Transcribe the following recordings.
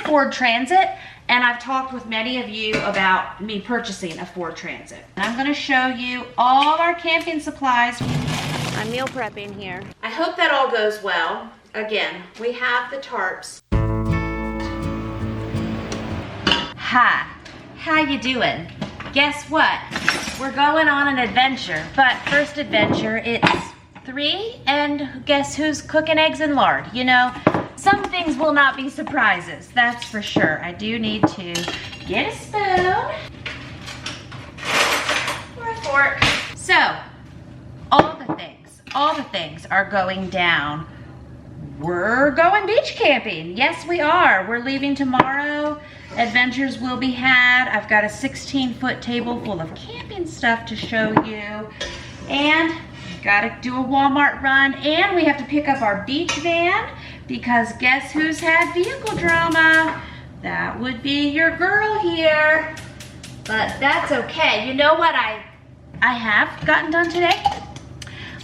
Ford Transit, and I've talked with many of you about me purchasing a Ford Transit. And I'm gonna show you all of our camping supplies. I'm meal prepping here. I hope that all goes well. Again, we have the tarps. Hi, how you doing? Guess what? We're going on an adventure, but first adventure, it's 3, and guess who's cooking eggs and lard? You know, some things will not be surprises, that's for sure. I do need to get a spoon or a fork. So, all the things are going down. We're going beach camping. Yes, we are. We're leaving tomorrow. Adventures will be had. I've got a 16-foot table full of camping stuff to show you. And gotta do a Walmart run. And we have to pick up our beach van because guess who's had vehicle drama? That would be your girl here. But that's okay. You know what I have gotten done today?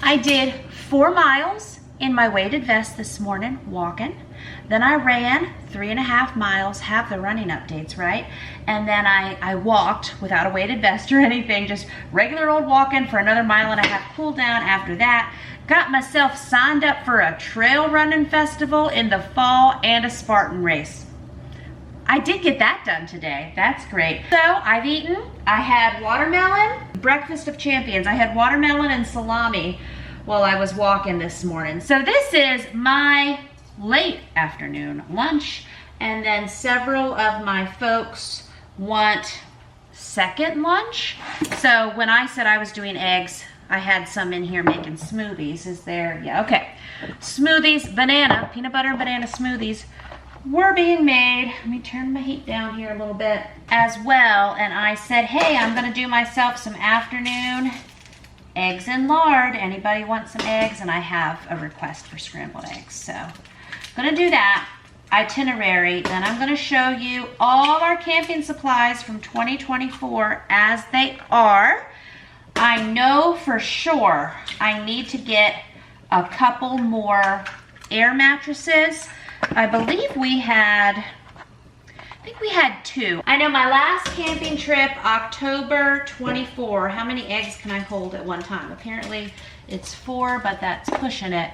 I did 4 miles in my weighted vest this morning, walking. Then I ran 3.5 miles, have the running updates, right? And then I walked without a weighted vest or anything, just regular old walking for another 1.5 miles cool down after that. Got myself signed up for a trail running festival in the fall and a Spartan race. I did get that done today. That's great. So I've eaten. I had watermelon, breakfast of champions. I had watermelon and salami while I was walking this morning. So this is my late afternoon lunch, and then several of my folks want second lunch. So when I said I was doing eggs, I had some in here making smoothies. Is there? Yeah, okay. Smoothies, banana, peanut butter and banana smoothies were being made. Let me turn my heat down here a little bit as well. And I said, hey, I'm gonna do myself some afternoon eggs and lard. Anybody want some eggs? And I have a request for scrambled eggs. So I'm gonna do that. Itinerary, then I'm gonna show you all our camping supplies from 2024 as they are. I know for sure I need to get a couple more air mattresses. I believe we had 2. I know my last camping trip, October 24. How many eggs can I hold at one time? Apparently it's 4, but that's pushing it.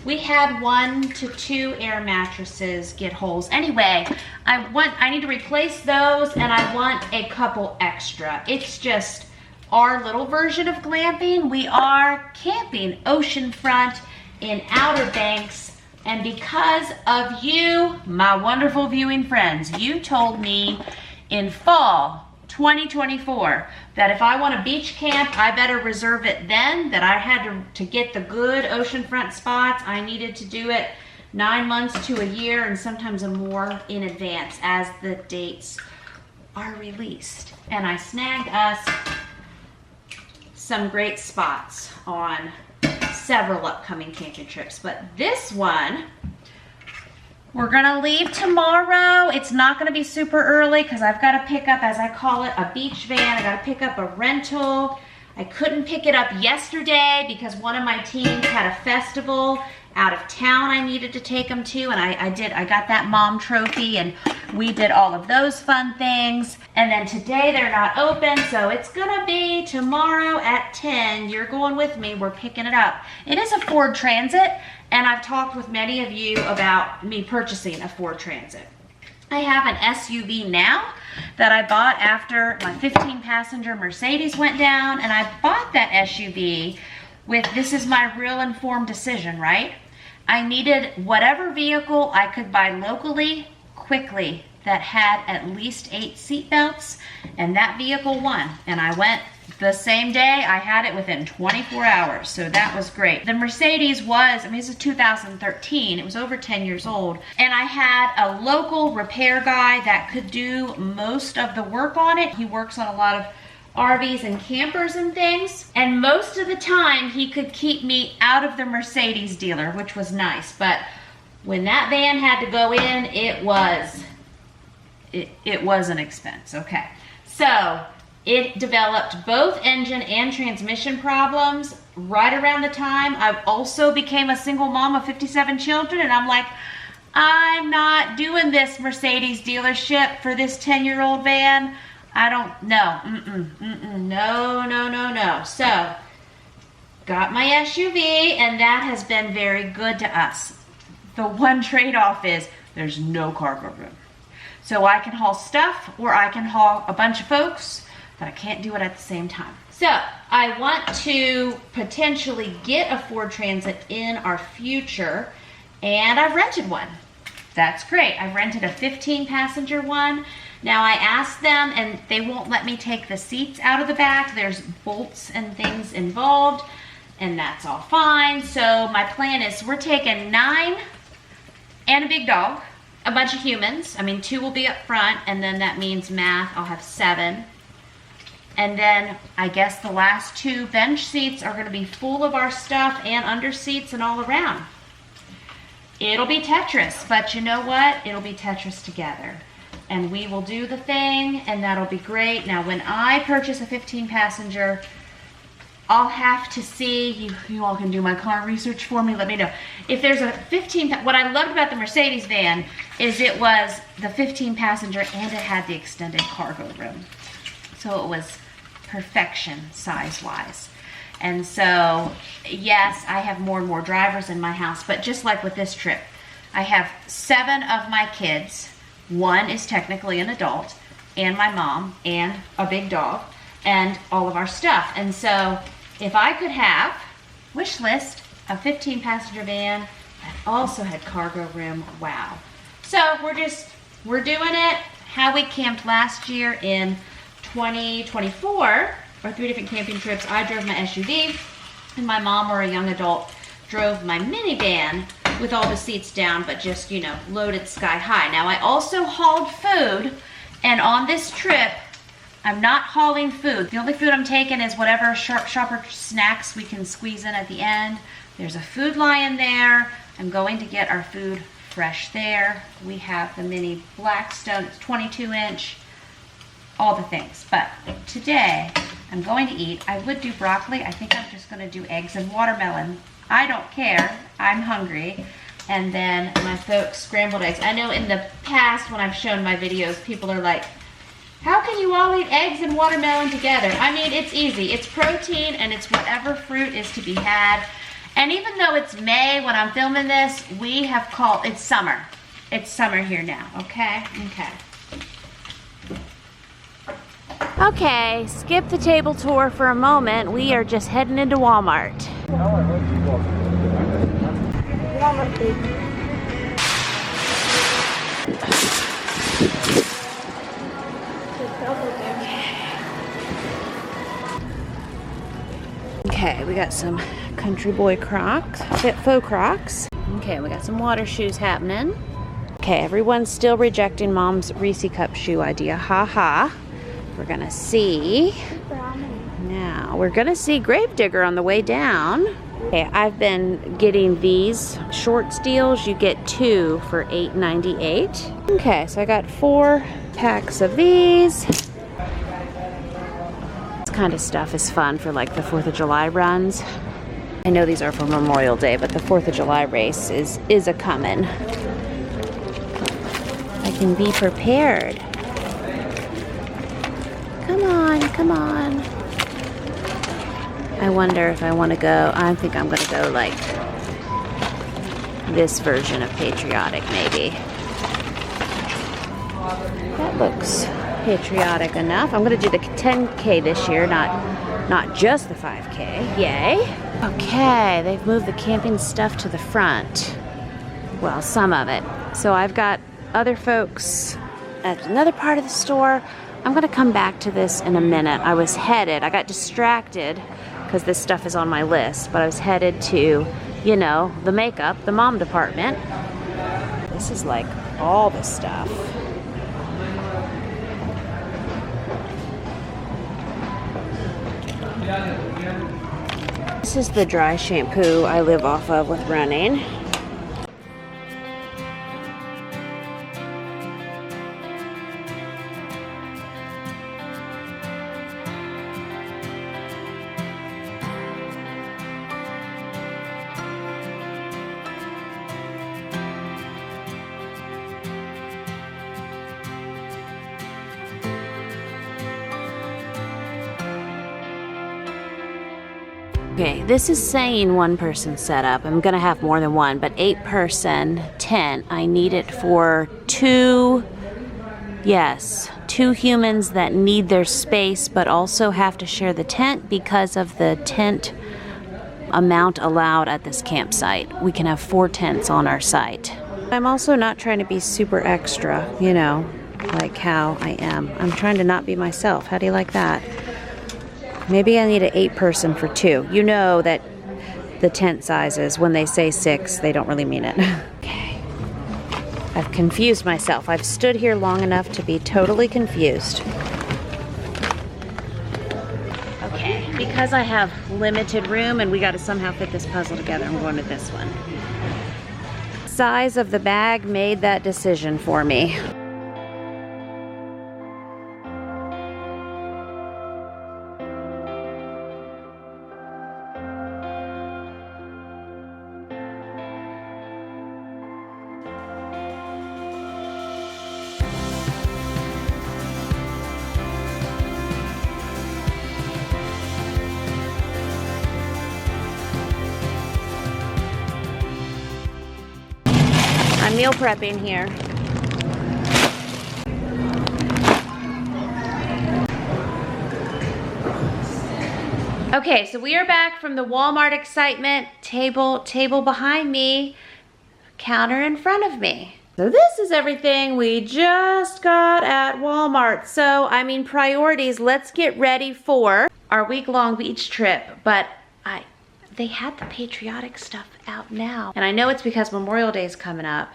We had 1 to 2 air mattresses get holes. Anyway, I need to replace those, and I want a couple extra. It's just our little version of glamping. We are camping oceanfront in Outer Banks. And because of you, my wonderful viewing friends, you told me in fall 2024 that if I want a beach camp, I better reserve it then, that I had to get the good oceanfront spots. I needed to do it 9 months to a year and sometimes more in advance as the dates are released. And I snagged us some great spots on several upcoming camping trips, but this one we're gonna leave tomorrow. It's not gonna be super early because I've got to pick up, as I call it, a beach van. I got to pick up a rental. I couldn't pick it up yesterday because one of my teams had a festival out of town I needed to take them to, and I got that mom trophy, and we did all of those fun things. And then today they're not open, so it's gonna be tomorrow at 10. You're going with me, we're picking it up. It is a Ford Transit, and I've talked with many of you about me purchasing a Ford Transit. I have an SUV now that I bought after my 15-passenger Mercedes went down, and I bought that SUV with, this is my real informed decision, right? I needed whatever vehicle I could buy locally, quickly, that had at least 8 seat belts, and that vehicle won. And I went the same day. I had it within 24 hours, so that was great. The Mercedes was, I mean, this is 2013. It was over 10 years old, and I had a local repair guy that could do most of the work on it. He works on a lot of RVs and campers and things, and most of the time he could keep me out of the Mercedes dealer, which was nice. But when that van had to go in, it was an expense. Okay, so it developed both engine and transmission problems right around the time I also became a single mom of 57 children, and I'm like, I'm not doing this Mercedes dealership for this 10-year-old van. I don't know. No. So, got my SUV, and that has been very good to us. The one trade-off is there's no cargo room. So I can haul stuff, or I can haul a bunch of folks, but I can't do it at the same time. So I want to potentially get a Ford Transit in our future, and I've rented one. That's great. I've rented a 15-passenger one. Now I asked them, and they won't let me take the seats out of the back. There's bolts and things involved, and that's all fine. So my plan is we're taking 9 and a big dog, a bunch of humans. I mean, 2 will be up front, and then that means math, I'll have 7. And then I guess the last 2 bench seats are gonna be full of our stuff and under seats and all around. It'll be Tetris, but you know what? It'll be Tetris together. And we will do the thing, and that'll be great. Now, when I purchase a 15-passenger, I'll have to see, you all can do my car research for me, let me know. If there's a 15, what I loved about the Mercedes van is it was the 15-passenger and it had the extended cargo room. So it was perfection size-wise. And so, yes, I have more and more drivers in my house, but just like with this trip, I have 7 of my kids. 1 is technically an adult, and my mom, and a big dog, and all of our stuff. And so, if I could have, wish list, a 15-passenger van that also had cargo room, wow. So we're doing it how we camped last year in 2024, or 3 different camping trips. I drove my SUV, and my mom, or a young adult, drove my minivan with all the seats down, but just, you know, loaded sky high. Now, I also hauled food, and on this trip, I'm not hauling food. The only food I'm taking is whatever shopper snacks we can squeeze in at the end. There's a Food Lion there. I'm going to get our food fresh there. We have the mini Blackstone, it's 22-inch, all the things. But today, I'm going to eat. I would do broccoli. I think I'm just gonna do eggs and watermelon. I don't care, I'm hungry. And then my folks, scrambled eggs. I know in the past when I've shown my videos, people are like, how can you all eat eggs and watermelon together? I mean, it's easy. It's protein and it's whatever fruit is to be had. And even though it's May when I'm filming this, we have called, it's summer. It's summer here now, okay? Okay, skip the table tour for a moment. We are just heading into Walmart. Okay, we got some Country Boy Crocs, faux Crocs. Okay, we got some water shoes happening. Okay, everyone's still rejecting Mom's Reese Cup shoe idea. Ha ha. We're gonna see. Now, we're gonna see Gravedigger on the way down. Okay, I've been getting these shorts deals. You get 2 for $8.98. Okay, so I got 4 packs of these. This kind of stuff is fun for like the 4th of July runs. I know these are for Memorial Day, but the 4th of July race is a coming. I can be prepared. Come on, come on. I wonder if I want to go, I think I'm going to go like this version of patriotic maybe. That looks patriotic enough. I'm going to do the 10K this year, not just the 5K. Yay. Okay, they've moved the camping stuff to the front. Well, some of it. So I've got other folks at another part of the store. I'm going to come back to this in a minute. I got distracted because this stuff is on my list, but I was headed to, you know, the makeup, the mom department. This is like all the stuff. This is the dry shampoo I live off of with running. Okay, this is saying 1-person setup. I'm gonna have more than one, but 8-person tent. I need it for 2 humans that need their space but also have to share the tent because of the tent amount allowed at this campsite. We can have 4 tents on our site. I'm also not trying to be super extra, you know, like how I am. I'm trying to not be myself. How do you like that? Maybe I need an 8-person for 2. You know that the tent sizes, when they say 6, they don't really mean it. Okay. I've confused myself. I've stood here long enough to be totally confused. Okay, because I have limited room and we got to somehow fit this puzzle together, I'm going with this one. Size of the bag made that decision for me. I'm meal prepping here. Okay, so we are back from the Walmart excitement. Table behind me, counter in front of me. So this is everything we just got at Walmart. So, I mean, priorities. Let's get ready for our week-long beach trip. But they had the patriotic stuff out now. And I know it's because Memorial Day is coming up.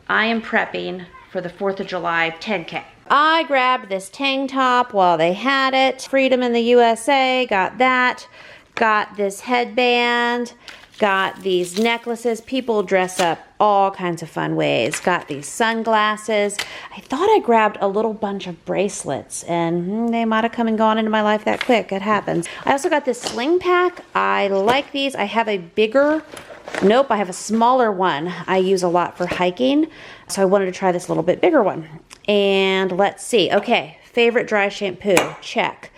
I am prepping for the 4th of July 10K. I grabbed this tank top while they had it. Freedom in the USA, got that. Got this headband. Got these necklaces. People dress up all kinds of fun ways. Got these sunglasses. I thought I grabbed a little bunch of bracelets and they might have come and gone into my life that quick. It happens. I also got this sling pack. I like these. I have a bigger, nope, I have a smaller one I use a lot for hiking. So I wanted to try this little bit bigger one. And let's see. Okay, favorite dry shampoo, check.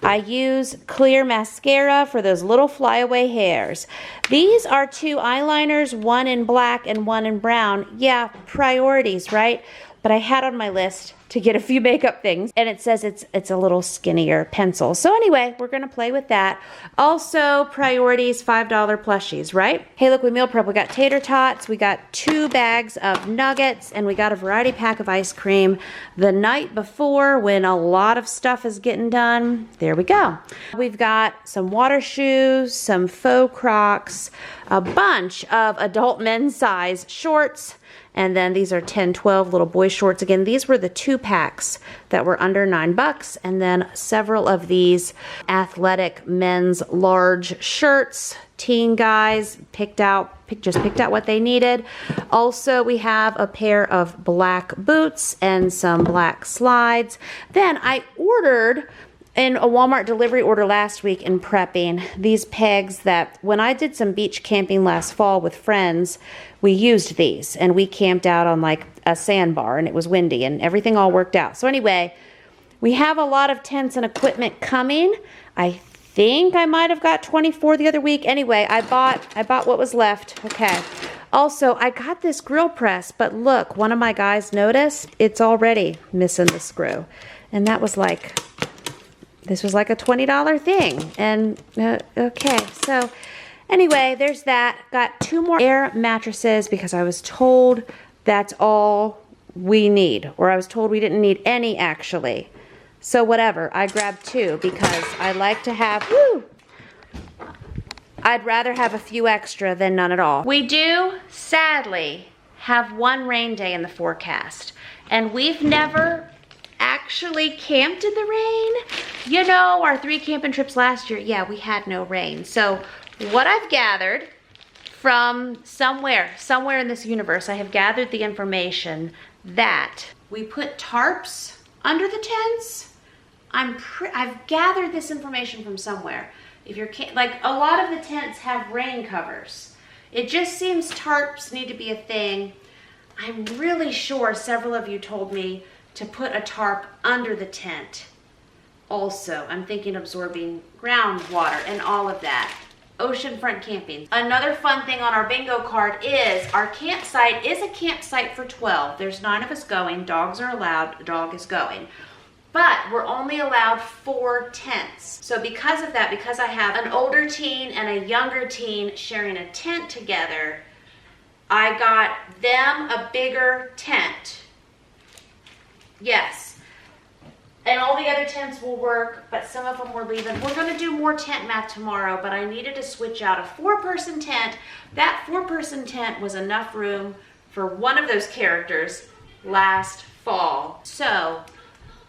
I use clear mascara for those little flyaway hairs. These are 2 eyeliners, one in black and one in brown. Yeah, priorities, right? But I had on my list to get a few makeup things, and it says it's a little skinnier pencil. So anyway, we're gonna play with that. Also, priorities, $5 plushies, right? Hey, look, we meal prep. We got tater tots, we got 2 bags of nuggets, and we got a variety pack of ice cream the night before when a lot of stuff is getting done. There we go. We've got some water shoes, some faux Crocs, a bunch of adult men's size shorts, and then these are 10, 12 little boy shorts. Again, these were the 2 packs that were under $9. And then several of these athletic men's large shirts. Teen guys just picked out what they needed. Also, we have a pair of black boots and some black slides. Then I ordered in a Walmart delivery order last week in prepping these pegs that when I did some beach camping last fall with friends, we used these and we camped out on like a sandbar and it was windy and everything all worked out. So anyway, we have a lot of tents and equipment coming. I think I might have got 24 the other week. Anyway, I bought what was left. Okay. Also, I got this grill press, but look, one of my guys noticed it's already missing the screw. And that was like, this was like a $20 thing. And okay, so anyway, there's that. Got 2 more air mattresses because I was told that's all we need, or I was told we didn't need any actually. So whatever, I grabbed 2 because I like to have, I'd rather have a few extra than none at all. We do, sadly, have 1 rain day in the forecast, and we've never actually camped in the rain. You know, our 3 camping trips last year, yeah, we had no rain. So what I've gathered from somewhere in this universe, I have gathered the information that we put tarps under the tents. I've gathered this information from somewhere. If you're like, a lot of the tents have rain covers. It just seems tarps need to be a thing. I'm really sure several of you told me to put a tarp under the tent. Also, I'm thinking absorbing groundwater and all of that. oceanfront camping. Another fun thing on our bingo card is our campsite is a campsite for 12. There's 9 of us going. Dogs are allowed. A dog is going. But we're only allowed 4 tents. So because of that, because I have an older teen and a younger teen sharing a tent together, I got them a bigger tent. Yes. And all the other tents will work, but some of them we're leaving. We're gonna do more tent math tomorrow, but I needed to switch out a 4-person tent. That 4-person tent was enough room for one of those characters last fall. So,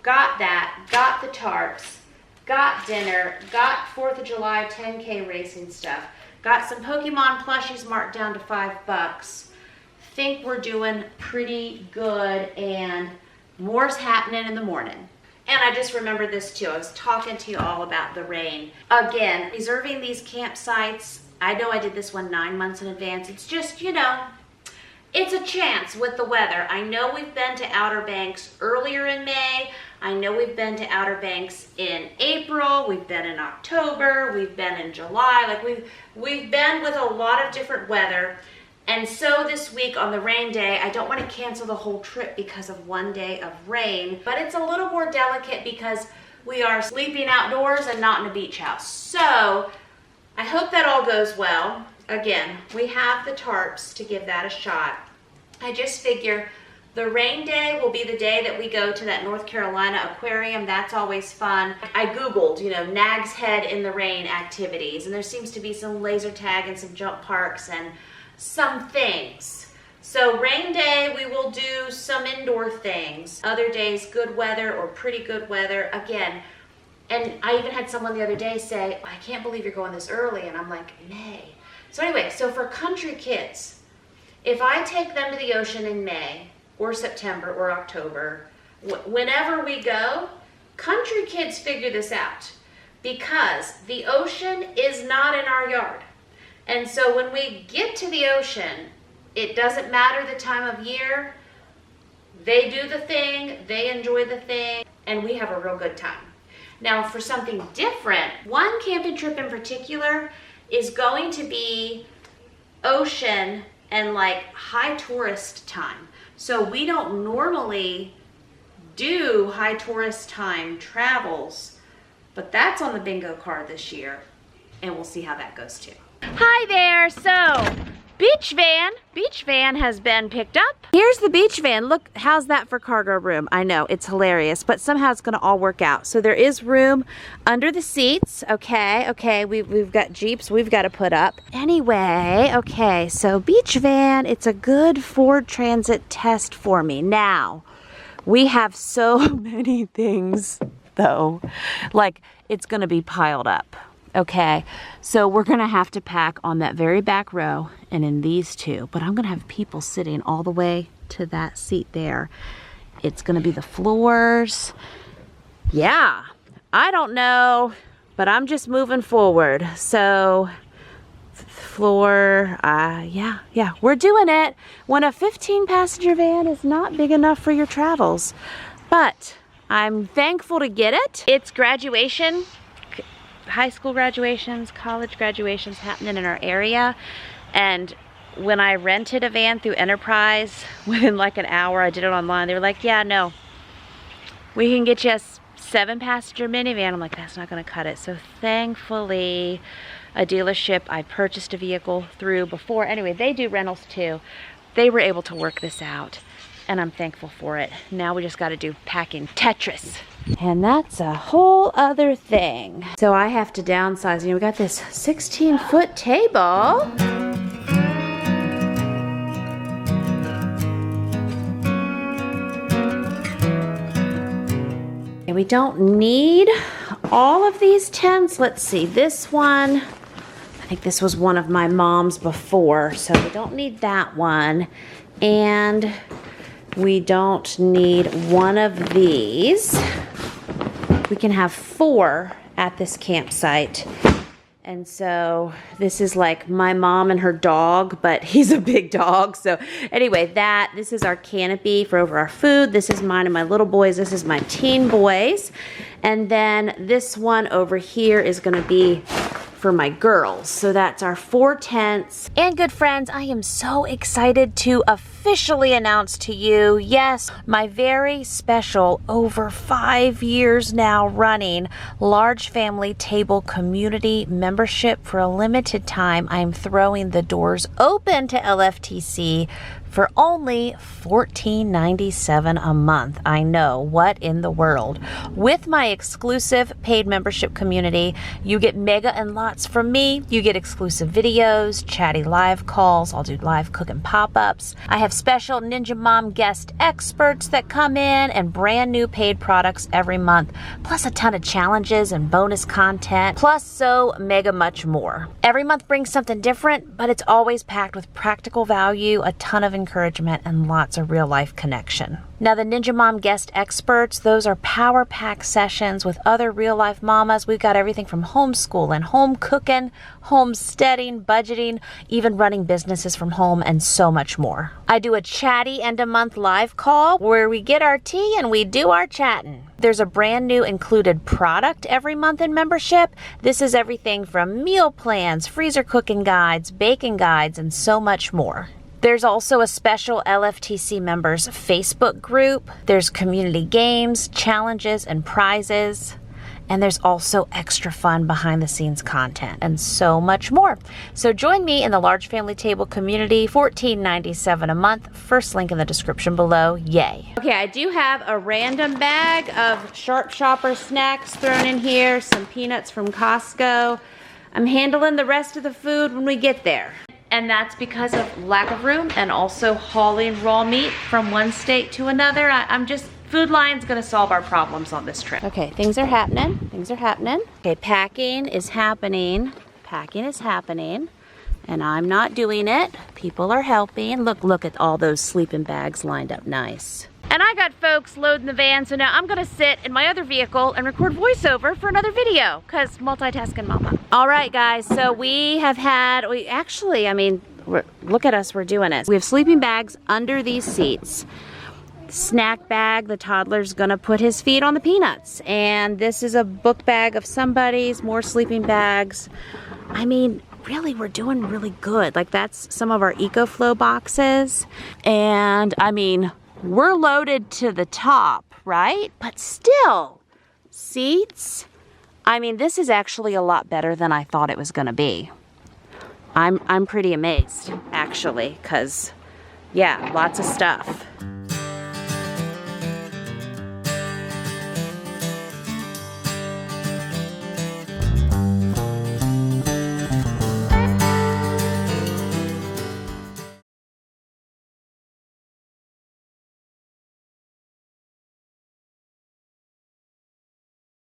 got that, got the tarps, got dinner, got 4th of July 10K racing stuff, got some Pokemon plushies marked down to $5. Think we're doing pretty good, and more's happening in the morning. And I just remembered this too. I was talking to you all about the rain. Again, reserving these campsites. I know I did this one 9 months in advance. It's just, you know, it's a chance with the weather. I know we've been to Outer Banks earlier in May. I know we've been to Outer Banks in April. We've been in October. We've been in July. Like we've been with a lot of different weather. And so this week on the rain day, I don't want to cancel the whole trip because of one day of rain, but it's a little more delicate because we are sleeping outdoors and not in a beach house. So I hope that all goes well. Again, we have the tarps to give that a shot. I just figure the rain day will be the day that we go to that North Carolina aquarium. That's always fun. I Googled, you know, Nag's Head in the rain activities, and there seems to be some laser tag and some jump parks and some things. So rain day, we will do some indoor things. Other days, good weather or pretty good weather. Again, and I even had someone the other day say, I can't believe you're going this early. And I'm like, May. So anyway, so for country kids, if I take them to the ocean in May or September or October, whenever we go, country kids figure this out because the ocean is not in our yard. And so when we get to the ocean, it doesn't matter the time of year. They do the thing, they enjoy the thing, and we have a real good time. Now for something different, one camping trip in particular is going to be ocean and like high tourist time. So we don't normally do high tourist time travels, but that's on the bingo card this year, and we'll see how that goes too. Hi there, so beach van has been picked up. Here's the beach van. Look, how's that for cargo room? I know, it's hilarious, but somehow it's gonna all work out. So there is room under the seats, okay, we've got Jeeps we've gotta put up. Anyway, okay, so beach van, it's a good Ford Transit test for me. Now, we have so many things though, like it's gonna be piled up. Okay, so we're gonna have to pack on that very back row and in these two, but I'm gonna have people sitting all the way to that seat there. It's gonna be the floors. Yeah, I don't know, but I'm just moving forward. So floor, yeah, we're doing it. When a 15-passenger van is not big enough for your travels, but I'm thankful to get it. It's graduation. High school graduations, college graduations happening in our area, and when I rented a van through Enterprise, within like an hour, I did it online, they were like, yeah, no, we can get you a 7-passenger minivan. I'm like, that's not gonna cut it. So thankfully, a dealership I purchased a vehicle through before, anyway, they do rentals too. They were able to work this out, and I'm thankful for it. Now we just gotta do packing Tetris. And that's a whole other thing. So I have to downsize. You know, we got this 16-foot table. And we don't need all of these tents. Let's see, this one, I think this was one of my mom's before, so we don't need that one. And we don't need one of these. We can have 4 at this campsite. And so this is like my mom and her dog, but he's a big dog. So anyway, this is our canopy for over our food. This is mine and my little boys. This is my teen boys. And then this one over here is gonna be for my girls. So that's our 4/10. And good friends, I am so excited to officially announce to you, yes, my very special, over 5 years now running, large family table community membership. For a limited time, I'm throwing the doors open to LFTC for only $14.97 a month. I know, what in the world? With my exclusive paid membership community, you get mega and lots from me. You get exclusive videos, chatty live calls. I'll do live cooking pop-ups. I have special Ninja Mom guest experts that come in and brand new paid products every month, plus a ton of challenges and bonus content, plus so mega much more. Every month brings something different, but it's always packed with practical value, a ton of encouragement, and lots of real life connection. Now, the Ninja Mom guest experts, those are power pack sessions with other real life mamas. We've got everything from homeschool and home cooking, homesteading, budgeting, even running businesses from home, and so much more. I do a chatty end of month live call where we get our tea and we do our chatting. There's a brand new included product every month in membership. This is everything from meal plans, freezer cooking guides, baking guides, and so much more. There's also a special LFTC members Facebook group. There's community games, challenges, and prizes. And there's also extra fun behind the scenes content and so much more. So join me in the Large Family Table community, $14.97 a month. First link in the description below. Yay. Okay, I do have a random bag of Sharp Shopper snacks thrown in here, some peanuts from Costco. I'm handling the rest of the food when we get there. And that's because of lack of room and also hauling raw meat from one state to another. Food Lion's gonna solve our problems on this trip. Okay, things are happening, Okay, packing is happening, and I'm not doing it. People are helping. Look at all those sleeping bags lined up nice. And I got folks loading the van, so now I'm gonna sit in my other vehicle and record voiceover for another video, cause multitasking mama. All right, guys, so look at us, we're doing it. We have sleeping bags under these seats. Snack bag, the toddler's gonna put his feet on the peanuts. And this is a book bag of somebody's, more sleeping bags. I mean, really, we're doing really good. Like, that's some of our EcoFlow boxes. And I mean, we're loaded to the top, right? But still, seats. I mean, this is actually a lot better than I thought it was gonna be. I'm pretty amazed, actually, 'cause yeah, lots of stuff.